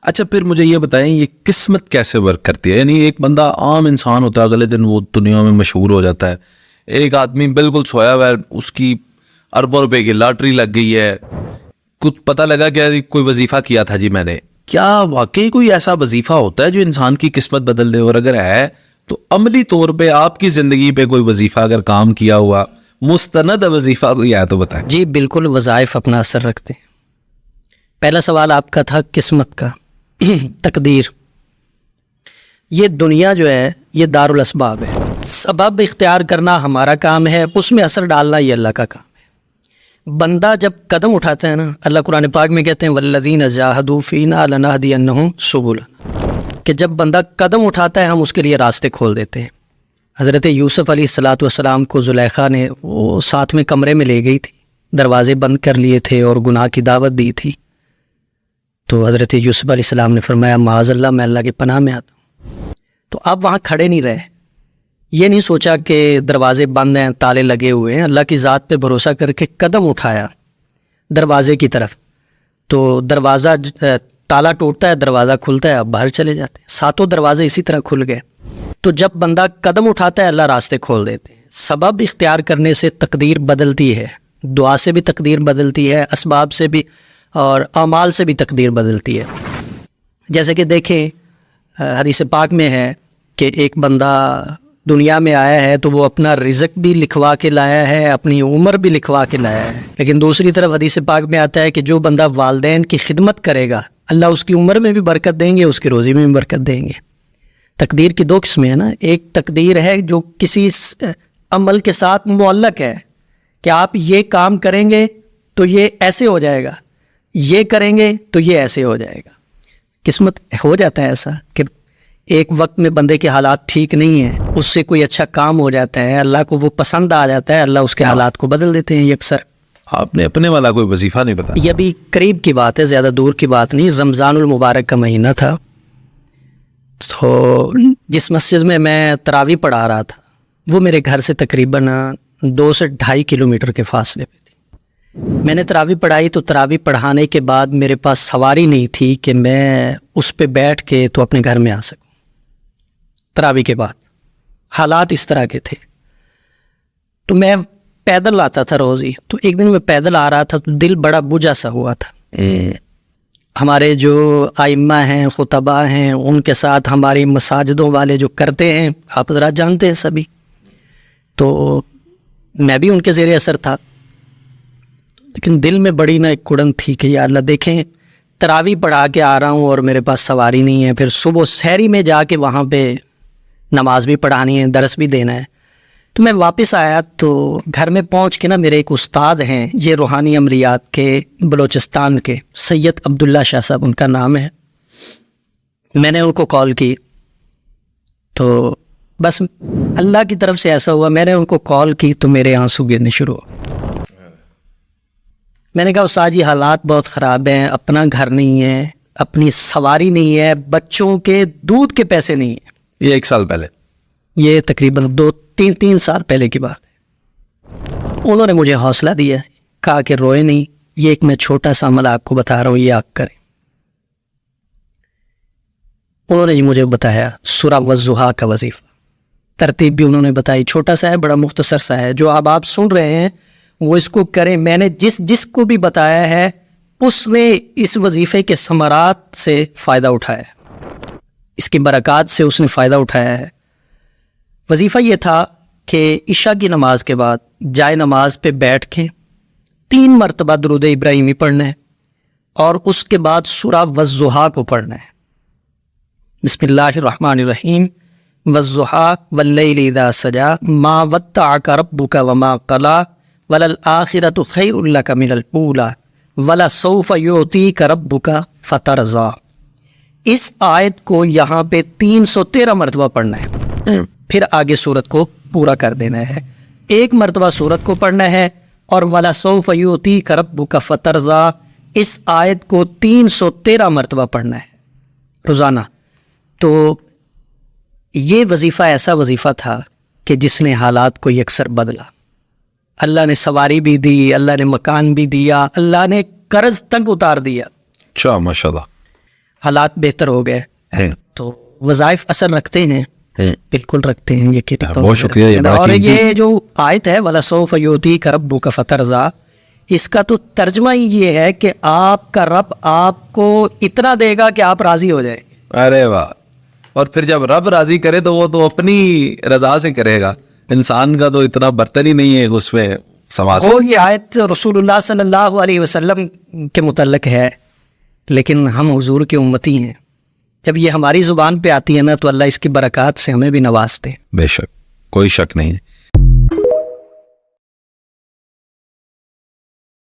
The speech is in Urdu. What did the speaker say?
اچھا پھر مجھے یہ بتائیں یہ قسمت کیسے ورک کرتی ہے؟ یعنی ایک بندہ عام انسان ہوتا ہے، اگلے دن وہ دنیا میں مشہور ہو جاتا ہے. ایک آدمی بالکل سویا ہوا ہے، اس کی اربوں روپے کی لاٹری لگ گئی ہے، کچھ پتہ لگا کہ کوئی وظیفہ کیا تھا جی میں نے. کیا واقعی کوئی ایسا وظیفہ ہوتا ہے جو انسان کی قسمت بدل دے؟ اور اگر ہے تو عملی طور پہ آپ کی زندگی پہ کوئی وظیفہ اگر کام کیا ہوا مستند وظیفہ کوئی ہے تو بتائیں. جی بالکل، وظائف اپنا اثر رکھتے ہیں. پہلا سوال آپ کا تھا قسمت کا، تقدیر. یہ دنیا جو ہے یہ دار الاسباب ہے. سبب اختیار کرنا ہمارا کام ہے، اس میں اثر ڈالنا یہ اللہ کا کام ہے. بندہ جب قدم اٹھاتا ہے نا، اللہ قرآن پاک میں کہتے ہیں والذین جاہدوا فینا لنہدینہم سبلنا، کہ جب بندہ قدم اٹھاتا ہے ہم اس کے لیے راستے کھول دیتے ہیں. حضرت یوسف علیہ السلام کو زلیخا نے وہ ساتھ میں کمرے میں لے گئی تھی، دروازے بند کر لیے تھے اور گناہ کی دعوت دی تھی. تو حضرت یوسف علیہ السلام نے فرمایا معاذ اللہ، میں اللہ کی پناہ میں آتا ہوں. تو آپ وہاں کھڑے نہیں رہے، یہ نہیں سوچا کہ دروازے بند ہیں، تالے لگے ہوئے ہیں، اللہ کی ذات پہ بھروسہ کر کے قدم اٹھایا دروازے کی طرف. تو دروازہ تالا ٹوٹتا ہے، دروازہ کھلتا ہے، آپ باہر چلے جاتے ہیں. ساتوں دروازے اسی طرح کھل گئے. تو جب بندہ قدم اٹھاتا ہے اللہ راستے کھول دیتے ہیں. سبب اختیار کرنے سے تقدیر بدلتی ہے، دعا سے بھی تقدیر بدلتی ہے، اسباب سے بھی اور اعمال سے بھی تقدیر بدلتی ہے. جیسے کہ دیکھیں حدیث پاک میں ہے کہ ایک بندہ دنیا میں آیا ہے تو وہ اپنا رزق بھی لکھوا کے لایا ہے، اپنی عمر بھی لکھوا کے لایا ہے. لیکن دوسری طرف حدیث پاک میں آتا ہے کہ جو بندہ والدین کی خدمت کرے گا اللہ اس کی عمر میں بھی برکت دیں گے، اس کی روزی میں بھی برکت دیں گے. تقدیر کی دو قسمیں ہیں نا. ایک تقدیر ہے جو کسی عمل کے ساتھ معلق ہے کہ آپ یہ کام کریں گے تو یہ ایسے ہو جائے گا، یہ کریں گے تو یہ ایسے ہو جائے گا. قسمت ہو جاتا ہے ایسا کہ ایک وقت میں بندے کے حالات ٹھیک نہیں ہیں، اس سے کوئی اچھا کام ہو جاتا ہے، اللہ کو وہ پسند آ جاتا ہے، اللہ اس کے حالات کو بدل دیتے ہیں. یہ اکثر آپ نے اپنے والا کوئی وظیفہ نہیں بتایا؟ یہ ابھی قریب کی بات ہے، زیادہ دور کی بات نہیں. رمضان المبارک کا مہینہ تھا، تو جس مسجد میں میں تراویح پڑھا رہا تھا وہ میرے گھر سے تقریباً 2 سے 2.5 کلومیٹر کے فاصلے پہ تھی. میں نے تراویح پڑھائی تو تراویح پڑھانے کے بعد میرے پاس سواری نہیں تھی کہ میں اس پہ بیٹھ کے تو اپنے گھر میں آ سکوں. تراویح کے بعد حالات اس طرح کے تھے تو میں پیدل آتا تھا روز ہی. تو ایک دن میں پیدل آ رہا تھا تو دل بڑا بجھا سا ہوا تھا. ہمارے جو ائمہ ہیں، خطبہ ہیں، ان کے ساتھ ہماری مساجدوں والے جو کرتے ہیں آپ ذرا جانتے ہیں سبھی، تو میں بھی ان کے زیر اثر تھا. لیکن دل میں بڑی ایک کڑن تھی کہ یا اللہ دیکھیں تراویح پڑھا کے آ رہا ہوں اور میرے پاس سواری نہیں ہے، پھر صبح سحری میں جا کے وہاں پہ نماز بھی پڑھانی ہے، درس بھی دینا ہے. تو میں واپس آیا تو گھر میں پہنچ کے نا میرے ایک استاد ہیں، یہ روحانی امریات کے بلوچستان کے سید عبداللہ شاہ صاحب ان کا نام ہے. میں نے ان کو کال کی تو بس اللہ کی طرف سے ایسا ہوا، میں نے ان کو کال کی تو میرے آنسو گرنے شروع ہو. میں نے کہا استاد جی حالات بہت خراب ہیں، اپنا گھر نہیں ہے، اپنی سواری نہیں ہے، بچوں کے دودھ کے پیسے نہیں ہیں. یہ 1 سال پہلے، یہ تقریباً 2-3 سال پہلے کی بات ہے. انہوں نے مجھے حوصلہ دیا، کہا کہ روئے نہیں، یہ ایک میں چھوٹا سا عمل آپ کو بتا رہا ہوں، یہ آپ کریں. انہوں نے مجھے بتایا سورہ والضحیٰ کا وظیفہ، ترتیب بھی انہوں نے بتائی، چھوٹا سا ہے، بڑا مختصر سا ہے، جو اب آپ سن رہے ہیں وہ اس کو کریں. میں نے جس کو بھی بتایا ہے اس نے اس وظیفے کے ثمرات سے فائدہ اٹھایا ہے، اس کی برکات سے اس نے فائدہ اٹھایا ہے. وظیفہ یہ تھا کہ عشاء کی نماز کے بعد جائے نماز پہ بیٹھ کے 3 مرتبہ درود ابراہیمی پڑھنا ہے اور اس کے بعد سورہ والضحیٰ کو پڑھنا ہے. بسم اللہ الرحمن الرحیم، والضحیٰ واللیل اذا سجی ما ودعک ربک وما قلی وللآخرۃ خیر لک من الاولی ولسوف یعطیک ربک فترضی. اس آیت کو یہاں پہ 313 مرتبہ پڑھنا ہے، پھر آگے سورت کو پورا کر دینا ہے. 1 مرتبہ سورت کو پڑھنا ہے اور وَلَسَوْفَ يُعْطِيكَ رَبُّكَ فَتَرْضَىٰ اس آیت کو 313 مرتبہ پڑھنا ہے روزانہ. تو یہ وظیفہ ایسا وظیفہ تھا کہ جس نے حالات کو یکسر بدلا. اللہ نے سواری بھی دی، اللہ نے مکان بھی دیا، اللہ نے قرض تک اتار دیا. اچھا ماشاءاللہ. حالات بہتر ہو گئے ہیں تو وظائف اثر رکھتے ہیں، بالکل رکھتے ہیں، یقینی طور بہت شکریہ، یہ بڑا اور قیمتی- یہ جو آیت ہے وَلَسَوْفَ يُؤْتِيكَ رَبُّكَ فَتَرْضَىٰ، اس کا تو ترجمہ ہی یہ ہے کہ آپ کا رب آپ کو اتنا دے گا کہ آپ راضی ہو جائیں. ارے واہ. اور پھر جب رب راضی کرے تو وہ تو اپنی رضا سے کرے گا، انسان کا تو اتنا برتن ہی نہیں ہے اس میں سما سے. وہ یہ آیت رسول اللہ صلی اللہ علیہ وسلم کے متعلق ہے، لیکن ہم حضور کے امتی ہیں، جب یہ ہماری زبان پہ آتی ہے نا تو اللہ اس کی برکات سے ہمیں بھی نوازتے ہیں. بے شک، کوئی شک نہیں ہے.